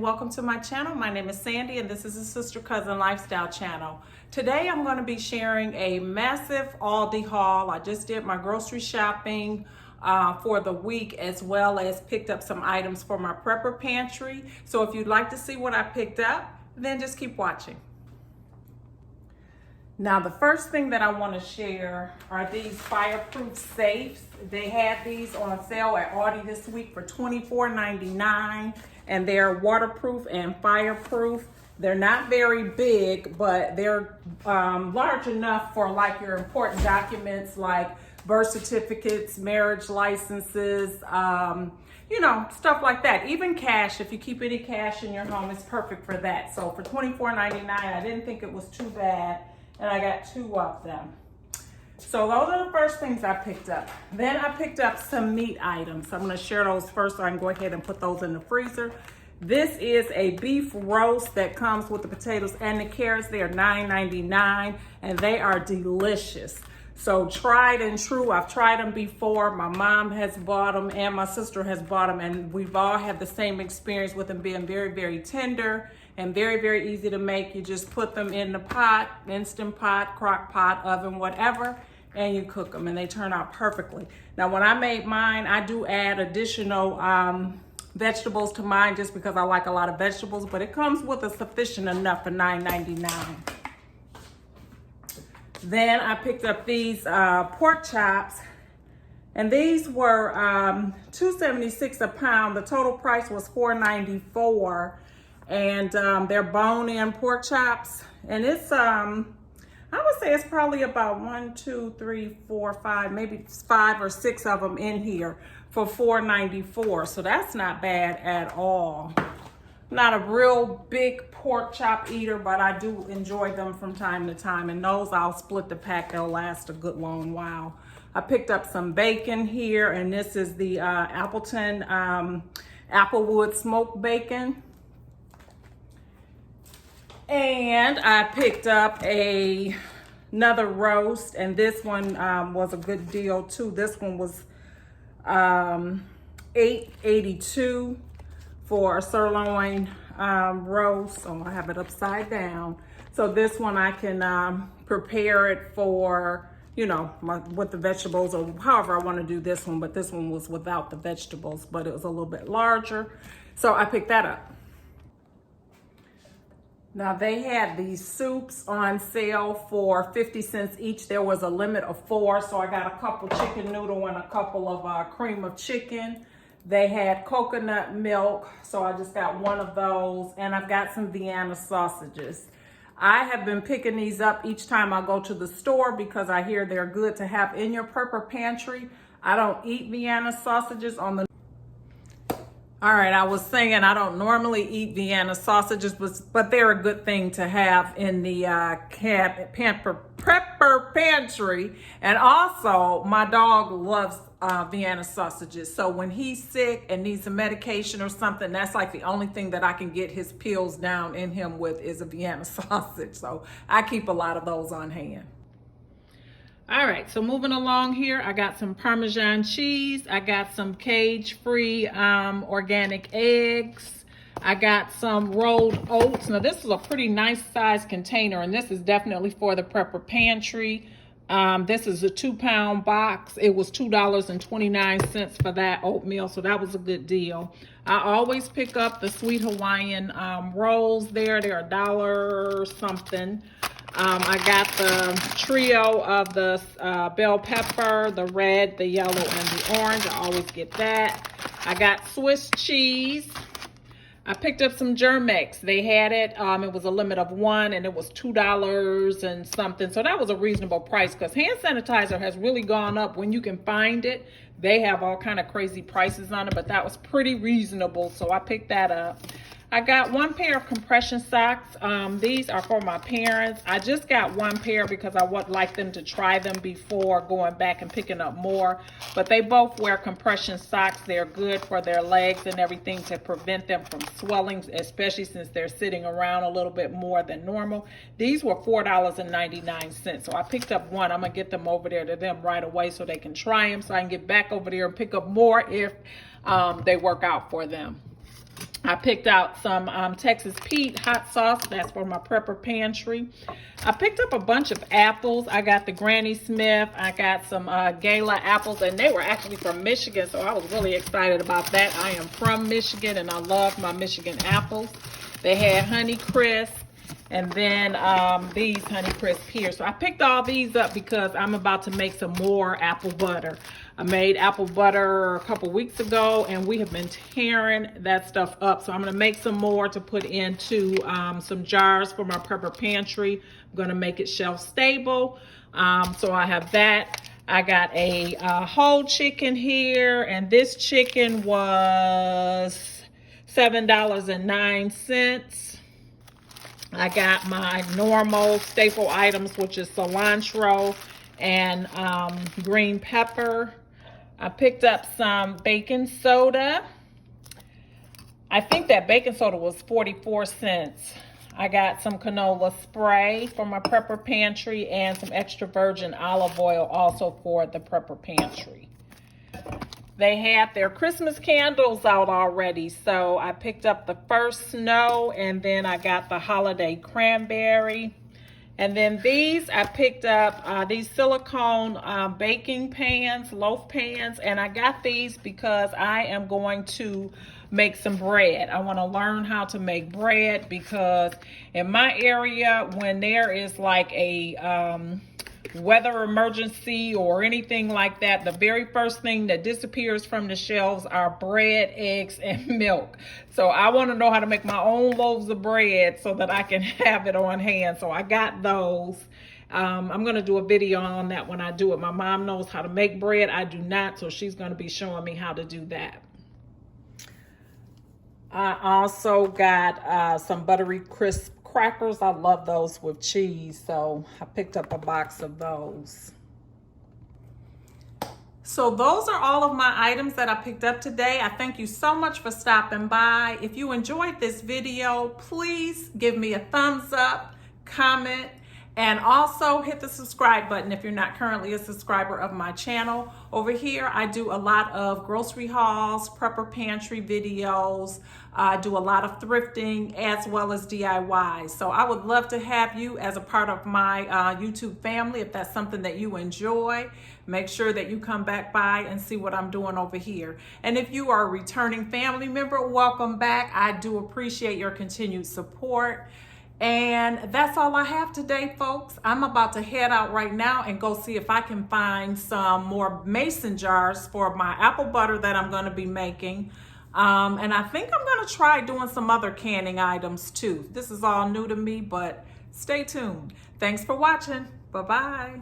welcome to my channel. My name is Sandy and this is a sister cousin lifestyle channel. Today I'm going to be sharing a massive Aldi haul. I just did my grocery shopping for the week, as well as picked up some items for my prepper pantry. So if you'd like to see what I picked up, then just keep watching. Now, the first thing that I want to share are these fireproof safes. They had these on sale at Aldi this week for $24.99, and they're waterproof and fireproof. They're not very big, but they're large enough for like your important documents like birth certificates, marriage licenses, you know, stuff like that. Even cash, if you keep any cash in your home, it's perfect for that. So for $24.99, I didn't think it was too bad. And I got 2 of them. So those are the first things I picked up. Then I picked up some meat items. I'm gonna share those first so I can go ahead and put those in the freezer. This is a beef roast that comes with the potatoes and the carrots. They are $9.99 and they are delicious. So tried and true, I've tried them before. My mom has bought them and my sister has bought them, and we've all had the same experience with them being very, very tender and very, very easy to make. You just put them in the pot, Instant Pot, crock pot, oven, whatever, and you cook them and they turn out perfectly. Now, when I made mine, I do add additional vegetables to mine just because I like a lot of vegetables, but it comes with a sufficient enough for $9.99. Then I picked up these pork chops, and these were $2.76 a pound. The total price was $4.94, and they're bone-in pork chops. And it's I would say it's probably about 1, 2, 3, 4, 5, maybe 5 or 6 of them in here for $4.94. So that's not bad at all. Not a real big pork chop eater, but I do enjoy them from time to time. And those, I'll split the pack. They'll last a good long while. I picked up some bacon here, and this is the Appleton Applewood smoked bacon. And I picked up another roast, and this one was a good deal too. This one was $8.82 for a sirloin roast. So I have it upside down. So this one I can prepare it for, you know, with the vegetables or however I want to do this one. But this one was without the vegetables, but it was a little bit larger. So I picked that up. Now, they had these soups on sale for 50 cents each. There was a limit of 4, so I got a couple chicken noodle and a couple of cream of chicken. They had coconut milk, so I just got 1 of those, and I've got some Vienna sausages. I have been picking these up each time I go to the store because I hear they're good to have in your prepper pantry. I don't eat Vienna sausages on the... All right, I was saying I don't normally eat Vienna sausages, but they're a good thing to have in the prepper pantry. And also, my dog loves Vienna sausages. So when he's sick and needs some medication or something, that's like the only thing that I can get his pills down in him with is a Vienna sausage. So I keep a lot of those on hand. All right, so moving along here, I got some Parmesan cheese. I got some cage-free organic eggs. I got some rolled oats. Now, this is a pretty nice size container, and this is definitely for the prepper pantry. This is a 2-pound box. It was $2.29 for that oatmeal, so that was a good deal. I always pick up the Sweet Hawaiian rolls there. They're $1 something. I got the trio of the bell pepper, the red, the yellow, and the orange. I always get that. I got Swiss cheese. I picked up some Germex. They had it. It was a limit of 1, and it was $2 and something. So that was a reasonable price because hand sanitizer has really gone up when you can find it. They have all kind of crazy prices on it, but that was pretty reasonable. So I picked that up. I got 1 pair of compression socks. These are for my parents. I just got 1 pair because I would like them to try them before going back and picking up more. But they both wear compression socks. They're good for their legs and everything to prevent them from swelling, especially since they're sitting around a little bit more than normal. These were $4.99. So I picked up 1. I'm gonna get them over there to them right away so they can try them, so I can get back over there and pick up more if they work out for them. I picked out some Texas Pete hot sauce. That's for my prepper pantry. I picked up a bunch of apples. I got the Granny Smith. I got some Gala apples, and they were actually from Michigan, so I was really excited about that. I am from Michigan, and I love my Michigan apples. They had Honey Crisp, and then these Honey Crisp here. So I picked all these up because I'm about to make some more apple butter. I made apple butter a couple weeks ago, and we have been tearing that stuff up. So I'm gonna make some more to put into some jars for my prepper pantry. I'm gonna make it shelf stable. So I have that. I got a whole chicken here, and this chicken was $7.09. I got my normal staple items, which is cilantro and green pepper. I picked up some baking soda. I think that baking soda was 44 cents. I got some canola spray for my prepper pantry and some extra virgin olive oil also for the prepper pantry. They had their Christmas candles out already, so I picked up the first snow, and then I got the holiday cranberry. And then these, I picked up these silicone baking pans, loaf pans, and I got these because I am going to make some bread. I want to learn how to make bread because in my area, when there is like a weather emergency or anything like that, the very first thing that disappears from the shelves are bread, eggs, and milk. So I want to know how to make my own loaves of bread so that I can have it on hand. So I got those. I'm going to do a video on that when I do it. My mom knows how to make bread. I do not, so she's going to be showing me how to do that. I also got some buttery crisp crackers. I love those with cheese, so I picked up a box of those. So those are all of my items that I picked up today. I thank you so much for stopping by. If you enjoyed this video, please give me a thumbs up, comment, and also hit the subscribe button if you're not currently a subscriber of my channel. Over here, I do a lot of grocery hauls, prepper pantry videos. I do a lot of thrifting as well as DIY. So I would love to have you as a part of my YouTube family. If that's something that you enjoy, make sure that you come back by and see what I'm doing over here. And if you are a returning family member, welcome back. I do appreciate your continued support. And that's all I have today, folks. I'm about to head out right now and go see if I can find some more mason jars for my apple butter that I'm going to be making. And I think I'm going to try doing some other canning items too. This is all new to me, but stay tuned. Thanks for watching. Bye-bye.